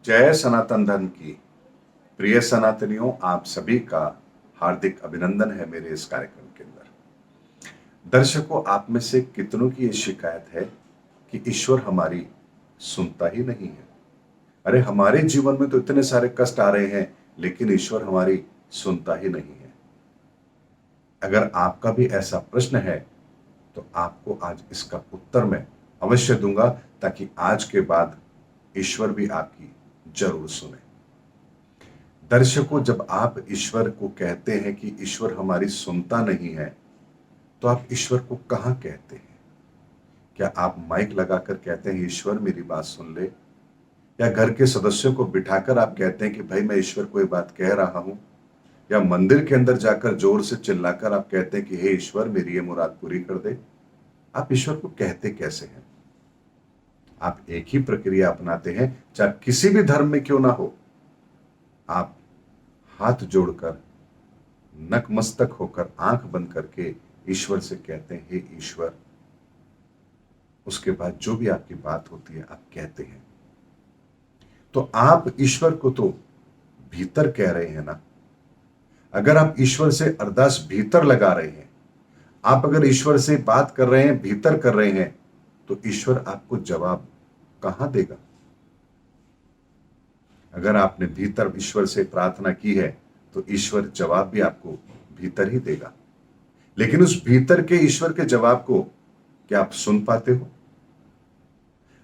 जय सनातन धर्म की। प्रिय सनातनियों, आप सभी का हार्दिक अभिनंदन है मेरे इस कार्यक्रम के अंदर। दर्शकों, आप में से कितनों की ये शिकायत है कि ईश्वर हमारी सुनता ही नहीं है। अरे, हमारे जीवन में तो इतने सारे कष्ट आ रहे हैं, लेकिन ईश्वर हमारी सुनता ही नहीं है। अगर आपका भी ऐसा प्रश्न है तो आपको आज इसका उत्तर मैं अवश्य दूंगा, ताकि आज के बाद ईश्वर भी आपकी जरूर सुने। दर्शकों, जब आप ईश्वर को कहते हैं कि ईश्वर हमारी सुनता नहीं है, तो आप ईश्वर को कहां कहते हैं? क्या आप माइक लगाकर कहते हैं ईश्वर मेरी बात सुन ले, या घर के सदस्यों को बिठाकर आप कहते हैं कि भाई मैं ईश्वर को ये बात कह रहा हूं, या मंदिर के अंदर जाकर जोर से चिल्लाकर आप कहते हैं कि हे ईश्वर मेरी ये मुराद पूरी कर दे? आप ईश्वर को कहते कैसे हैं? आप एक ही प्रक्रिया अपनाते हैं, चाहे किसी भी धर्म में क्यों ना हो। आप हाथ जोड़कर, नतमस्तक होकर, आंख बंद करके ईश्वर से कहते हैं हे ईश्वर। उसके बाद जो भी आपकी बात होती है आप कहते हैं। तो आप ईश्वर को तो भीतर कह रहे हैं ना। अगर आप ईश्वर से अरदास भीतर लगा रहे हैं, आप अगर ईश्वर से बात कर रहे हैं, भीतर कर रहे हैं, तो ईश्वर आपको जवाब कहां देगा? अगर आपने भीतर ईश्वर से प्रार्थना की है, तो ईश्वर जवाब भी आपको भीतर ही देगा। लेकिन उस भीतर के ईश्वर के जवाब को क्या आप सुन पाते हो?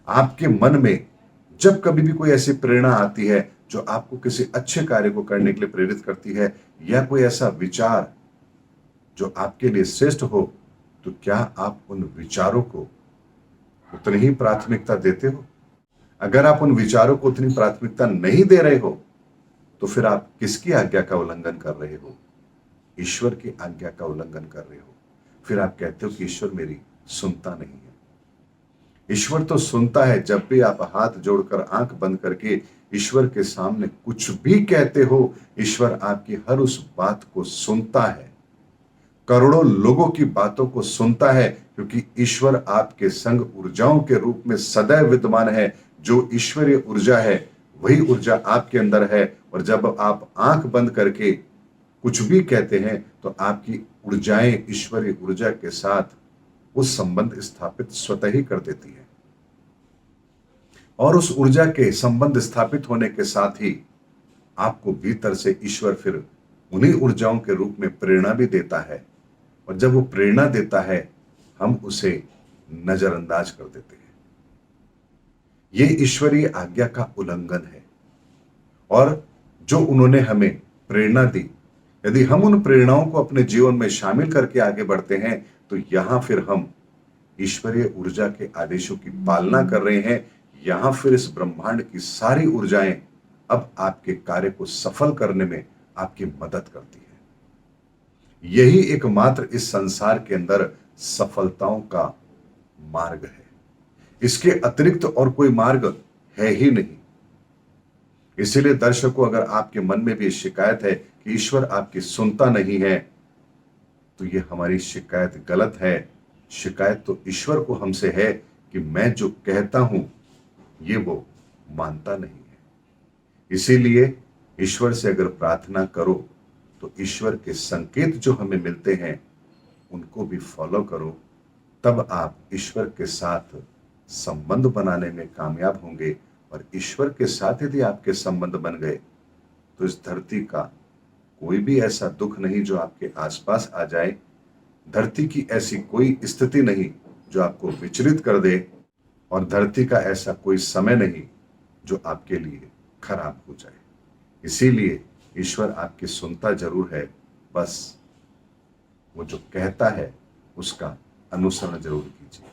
आपके मन में जब कभी भी कोई ऐसी प्रेरणा आती है जो आपको किसी अच्छे कार्य को करने के लिए प्रेरित करती है, या कोई ऐसा विचार जो आपके लिए श्रेष्ठ हो, तो क्या आप उन विचारों को उतनी ही प्राथमिकता देते हो? अगर आप उन विचारों को उतनी प्राथमिकता नहीं दे रहे हो, तो फिर आप किसकी आज्ञा का उल्लंघन कर रहे हो? ईश्वर की आज्ञा का उल्लंघन कर रहे हो। फिर आप कहते हो कि ईश्वर मेरी सुनता नहीं है। ईश्वर तो सुनता है। जब भी आप हाथ जोड़कर, आंख बंद करके ईश्वर के सामने कुछ भी कहते हो, ईश्वर आपकी हर उस बात को सुनता है। करोड़ों लोगों की बातों को सुनता है, क्योंकि ईश्वर आपके संग ऊर्जाओं के रूप में सदैव विद्यमान है। जो ईश्वरीय ऊर्जा है, वही ऊर्जा आपके अंदर है। और जब आप आंख बंद करके कुछ भी कहते हैं, तो आपकी ऊर्जाएं ईश्वरीय ऊर्जा के साथ उस संबंध स्थापित स्वतः ही कर देती है। और उस ऊर्जा के संबंध स्थापित होने के साथ ही आपको भीतर से ईश्वर फिर उन्हीं ऊर्जाओं के रूप में प्रेरणा भी देता है। और जब वो प्रेरणा देता है, हम उसे नजरअंदाज कर देते हैं। ये ईश्वरीय आज्ञा का उल्लंघन है। और जो उन्होंने हमें प्रेरणा दी, यदि हम उन प्रेरणाओं को अपने जीवन में शामिल करके आगे बढ़ते हैं, तो यहां फिर हम ईश्वरीय ऊर्जा के आदेशों की पालना कर रहे हैं। यहां फिर इस ब्रह्मांड की सारी ऊर्जाएं अब आपके कार्य को सफल करने में आपकी मदद करती है। यही एकमात्र इस संसार के अंदर सफलताओं का मार्ग है। इसके अतिरिक्त और कोई मार्ग है ही नहीं। इसीलिए दर्शकों, अगर आपके मन में भी शिकायत है कि ईश्वर आपकी सुनता नहीं है, तो ये हमारी शिकायत गलत है। शिकायत तो ईश्वर को हमसे है कि मैं जो कहता हूं ये वो मानता नहीं है। इसीलिए ईश्वर से अगर प्रार्थना करो, तो ईश्वर के संकेत जो हमें मिलते हैं उनको भी फॉलो करो। तब आप ईश्वर के साथ संबंध बनाने में कामयाब होंगे। और ईश्वर के साथ यदि आपके संबंध बन गए, तो इस धरती का कोई भी ऐसा दुख नहीं जो आपके आसपास आ जाए। धरती की ऐसी कोई स्थिति नहीं जो आपको विचलित कर दे। और धरती का ऐसा कोई समय नहीं जो आपके लिए खराब हो जाए। इसीलिए ईश्वर आपकी सुनता जरूर है, बस वो जो कहता है उसका अनुसरण जरूर कीजिए।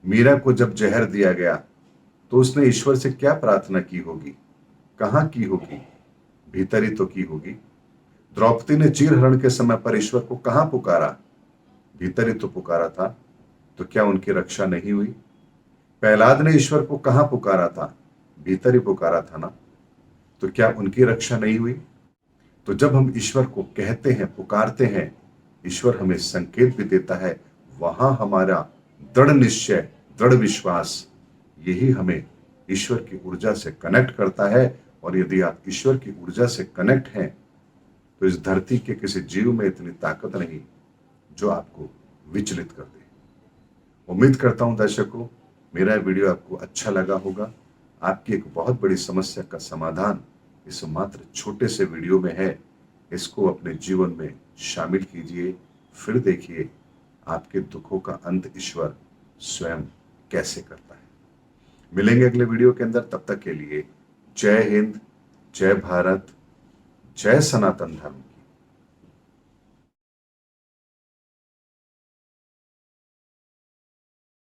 मीरा को जब जहर दिया गया, तो उसने ईश्वर से क्या प्रार्थना की होगी? कहां की होगी? भीतर ही तो की होगी। द्रौपदी ने चीरहरण के समय पर ईश्वर को कहां पुकारा? भीतर ही तो पुकारा था। तो क्या उनकी रक्षा नहीं हुई? प्रहलाद ने ईश्वर को कहां पुकारा था? भीतर ही पुकारा था ना। तो क्या उनकी रक्षा नहीं हुई? तो जब हम ईश्वर को कहते हैं, पुकारते हैं, ईश्वर हमें संकेत भी देता है। वहां हमारा दृढ़ निश्चय, दृढ़ विश्वास, यही हमें ईश्वर की ऊर्जा से कनेक्ट करता है। और यदि आप ईश्वर की ऊर्जा से कनेक्ट हैं तो इस धरती के किसी जीव में इतनी ताकत नहीं जो आपको विचलित कर दे। उम्मीद करता हूं दर्शकों, मेरा वीडियो आपको अच्छा लगा होगा। आपकी एक बहुत बड़ी समस्या का समाधान इस मात्र छोटे से वीडियो में है। इसको अपने जीवन में शामिल कीजिए, फिर देखिए आपके दुखों का अंत ईश्वर स्वयं कैसे करता है। मिलेंगे अगले वीडियो के अंदर, तब तक के लिए जय हिंद, जय भारत, जय सनातन धर्म।